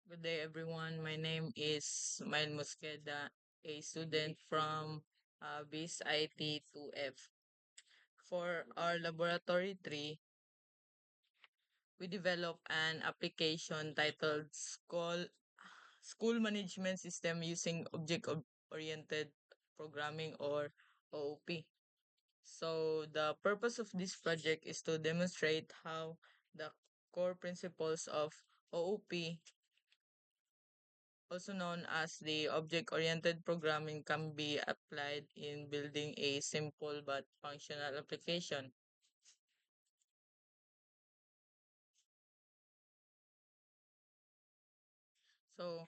Good day, everyone. My name is Mael Mosqueda, a student from BIS IT 2F. For our laboratory 3, we developed an application titled School Management System using Object-Oriented Programming or OOP. So the purpose of this project is to demonstrate how the core principles of OOP, also known as the object-oriented programming, can be applied in building a simple but functional application. So,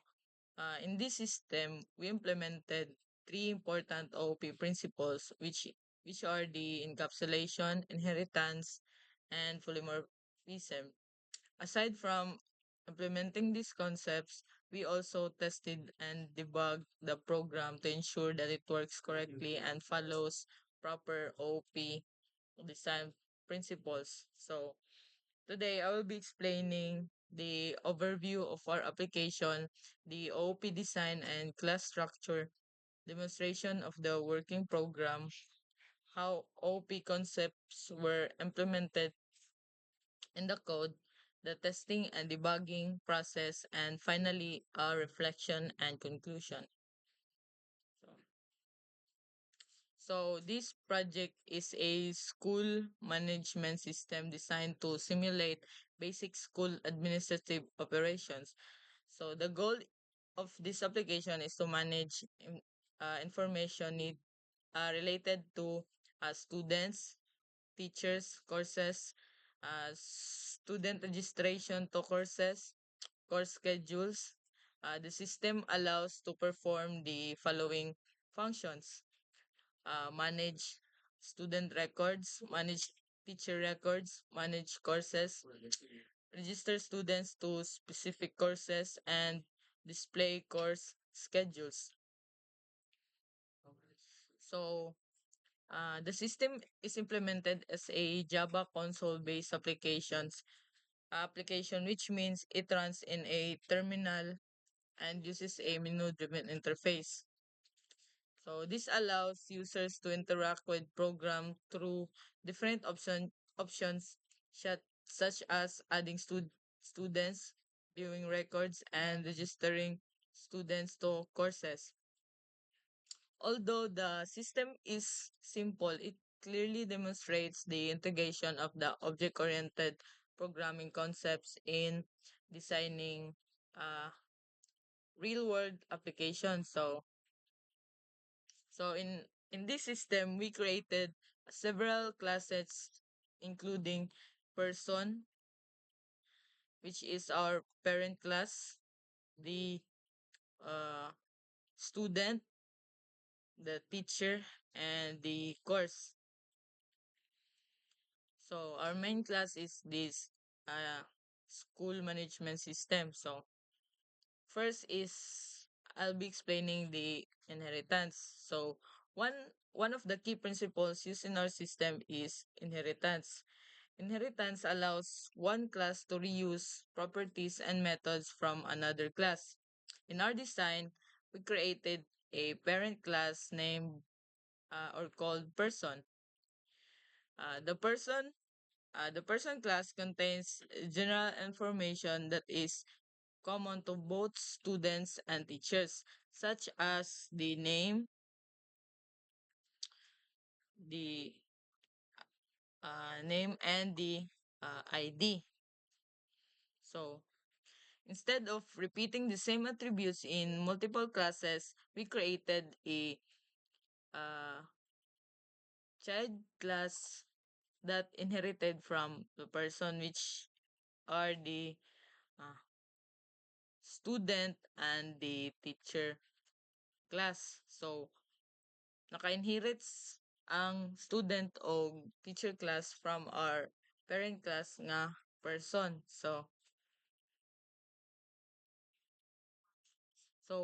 in this system, we implemented three important OOP principles, which are the encapsulation, inheritance, and polymorphism. Aside from implementing these concepts, we also tested and debugged the program to ensure that it works correctly and follows proper OP design principles. So today I will be explaining the overview of our application, the OOP design and class structure, demonstration of the working program, how OOP concepts were implemented in the code, the testing and debugging process, and finally, a reflection and conclusion. So, so this project is a school management system designed to simulate basic school administrative operations. So the goal of this application is to manage information related to students, teachers, courses, student registration to courses, course schedules. The system allows to perform the following functions: manage student records, manage teacher records, manage courses, register students to specific courses, and display course schedules. So, the system is implemented as a Java console-based application, which means it runs in a terminal and uses a menu-driven interface. So this allows users to interact with program through different options such as adding students, viewing records, and registering students to courses. Although the system is simple, it clearly demonstrates the integration of the object-oriented programming concepts in designing uh, real-world applications. So in this system, we created several classes, including person, which is our parent class, the uh, student, the teacher, and the course. So our main class is this school management system. So first is I'll be explaining the inheritance. So one one of the key principles used in our system is inheritance. Inheritance allows one class to reuse properties and methods from another class. In our design, we created a parent class named or called person. Uh, the person the person class contains general information that is common to both students and teachers, such as the the name and the ID. So instead of repeating the same attributes in multiple classes, we created a uh, child class that inherited from the person, which are the uh, student and the teacher class. So naka-inherits ang student o teacher class from our parent class nga person. So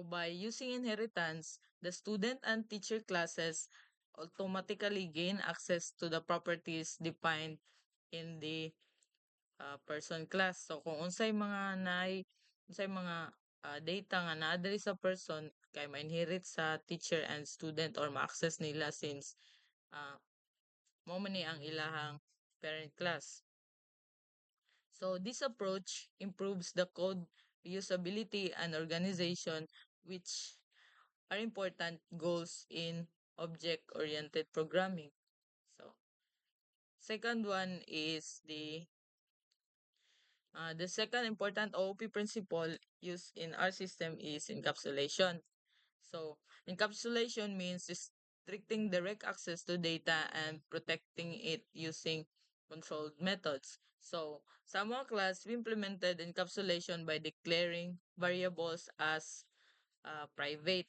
by using inheritance, the student and teacher classes automatically gain access to the properties defined in the person class. So kung unsay mga data nga naa diri sa person kay ma-inherit sa teacher and student or ma-access nila since uh, mao man ni ang ilahang parent class. So this approach improves the code reusability and organization, which are important goals in object-oriented programming. So second one is the second important OOP principle used in our system is encapsulation. So encapsulation means restricting direct access to data and protecting it using controlled methods. So sa mga class, we implemented encapsulation by declaring variables as private.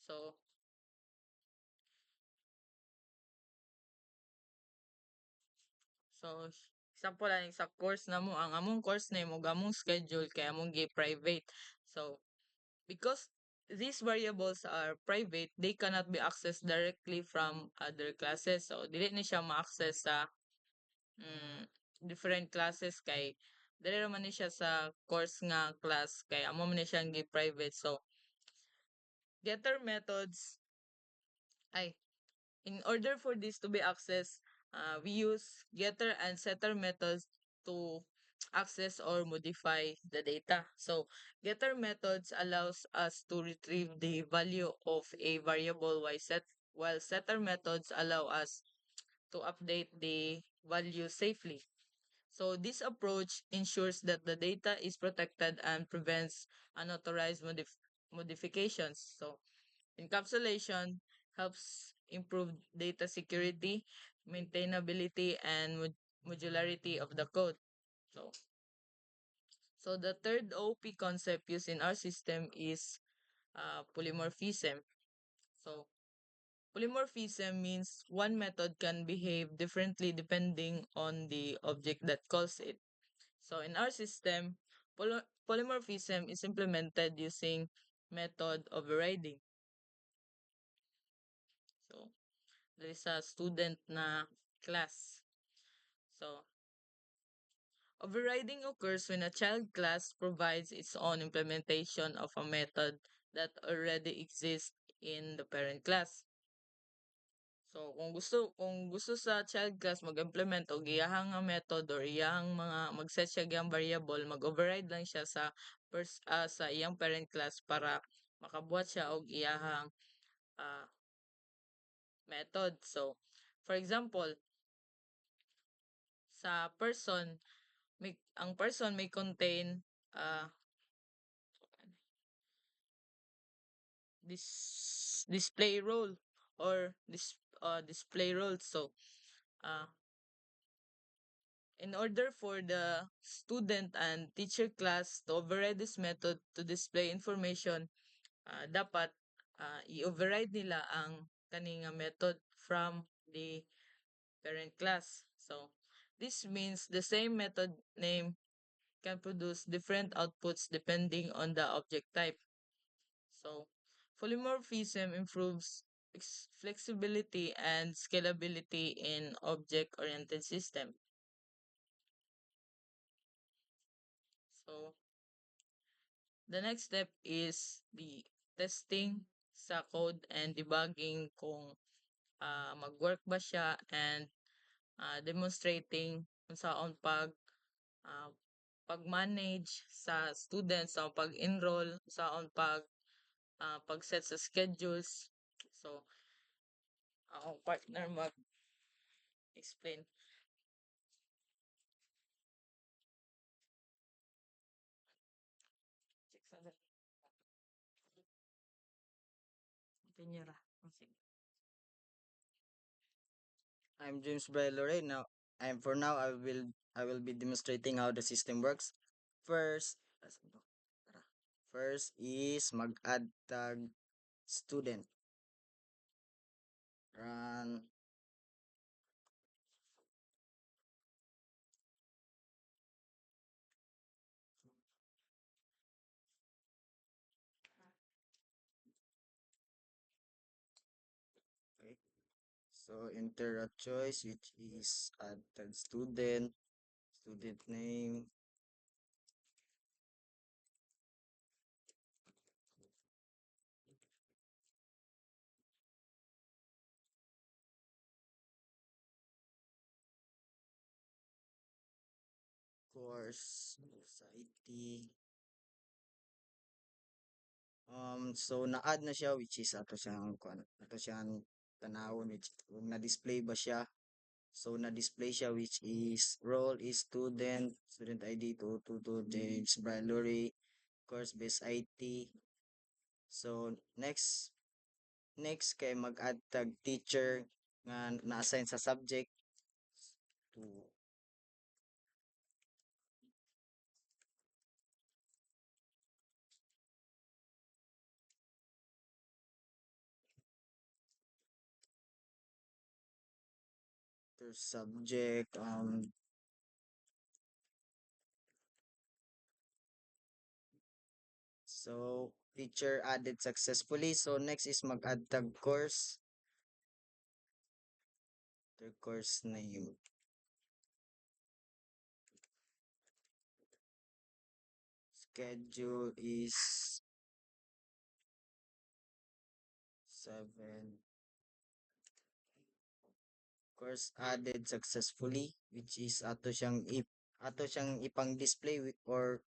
So So, example lang sa course na mo, ang among course na mo, among schedule, kaya among private. So, because these variables are private, they cannot be accessed directly from other classes. So, dili ni siya ma-access sa mm, different classes kay dili naman ni siya sa course nga class kay amo man ni siya private. So, getter methods ay in order for this to be accessed, we use getter and setter methods to access or modify the data. So, getter methods allows us to retrieve the value of a variable while setter methods allow us to update the value safely. So, this approach ensures that the data is protected and prevents unauthorized modifications. So, encapsulation helps improve data security, maintainability, and modularity of the code. So, so the third OP concept used in our system is polymorphism. So, polymorphism means one method can behave differently depending on the object that calls it. So, in our system, polymorphism is implemented using method overriding. So, there is a student na class. So, overriding occurs when a child class provides its own implementation of a method that already exists in the parent class. So, kung gusto sa child class mag-implement og iyahang nga method or iyahang mga mag-set siya gyang variable, mag-override lang siya sa iyang parent class para makabuhat siya og iyahang uh, method. So, for example, sa person ang person may contain uh, this display role or this display role. So uh, in order for the student and teacher class to override this method to display information, dapat i-override nila ang kaninga method from the parent class. So this means the same method name can produce different outputs depending on the object type. So, polymorphism improves flexibility and scalability in object-oriented system. So, the next step is the testing sa code and debugging kung mag-work ba siya and demonstrating kung saan uh, pag-manage sa students, sa pag-enroll, saan pag-set sa schedules. So, akong partner mag-explain. Pinyera. Sige. I'm James Bray Lorraine. Now, and for now, I will be demonstrating how the system works. First, first is mag-add tag student. Run. Okay. So enter a choice which is add tag student, student name, course sa IT. So na-add na siya which is ato siyang tanawon which kung na-display ba siya. So na-display siya which is role is student, student ID to James Brian course based IT. So next kay mag-add tag teacher nga na-assign sa subject to subject. So teacher added successfully. So next is mag-add tag course. The course name. Schedule is 7. Course added successfully which is ato siyang ipang display or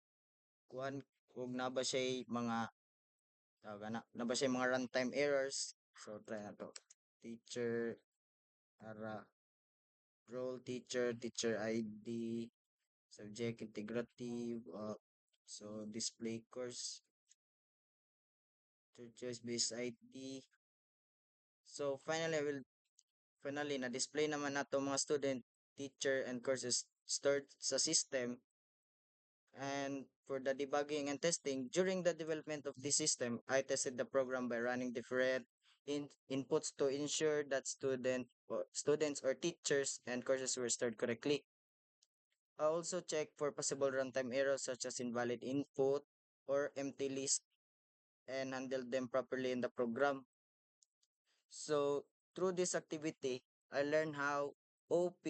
kuan kung na ba siya mga na ba siya mga runtime errors. So try na to. Teacher ara role teacher, teacher ID, subject integrative, so display course, choice based ID. So finally na display naman nato mga student, teacher and courses stored sa system. And for the debugging and testing, during the development of this system, I tested the program by running different inputs to ensure that students or teachers and courses were stored correctly. I also check for possible runtime errors such as invalid input or empty list and handle them properly in the program. So through this activity, I learned how OP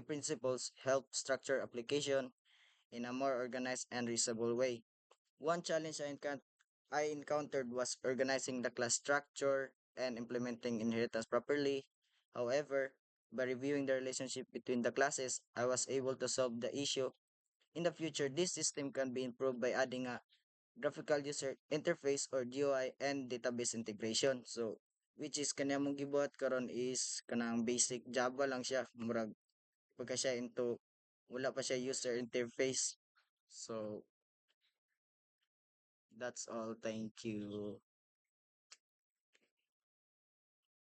principles help structure application in a more organized and reasonable way. One challenge I encountered was organizing the class structure and implementing inheritance properly. However, by reviewing the relationship between the classes, I was able to solve the issue. In the future, this system can be improved by adding a graphical user interface or GUI and database integration. So, which is kanya mong gibuhat karon is kanang basic Java lang siya. Murag pagka siya into wala pa siya user interface. So, that's all. Thank you.